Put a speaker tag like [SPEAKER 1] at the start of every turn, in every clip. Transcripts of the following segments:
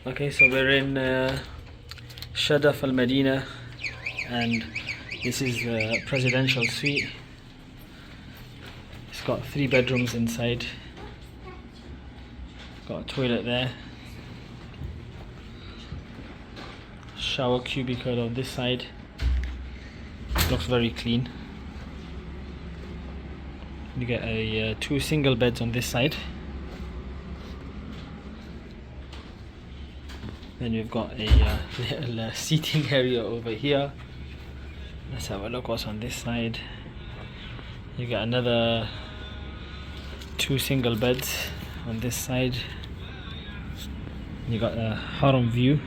[SPEAKER 1] Okay, so we're in Shahd of Al Madinah, and this is the presidential suite. It's got 3 bedrooms inside. Got a toilet there. Shower cubicle on this side. Looks very clean. You get 2 single beds on this side. Then we've got a little seating area over here. Let's have a look what's on this side. You got another 2 single beds on this side. You got a haram view,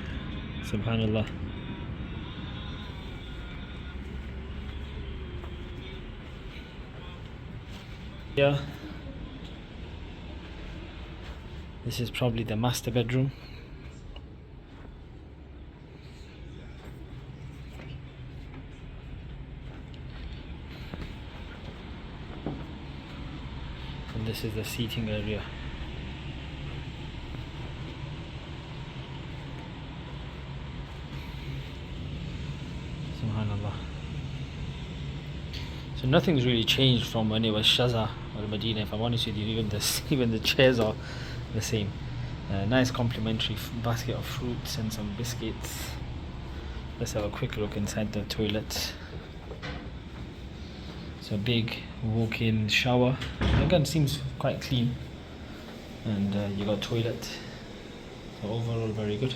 [SPEAKER 1] subhanallah. Yeah, this is probably the master bedroom. And this is the seating area. Subhanallah. So nothing's really changed from when it was Shahd or Madinah, if I'm honest with you. Even the chairs are the same. Nice complimentary basket of fruits and some biscuits. Let's have a quick look inside the toilet. It's a big walk-in shower. Again, seems quite clean. And you got toilet. So overall, very good.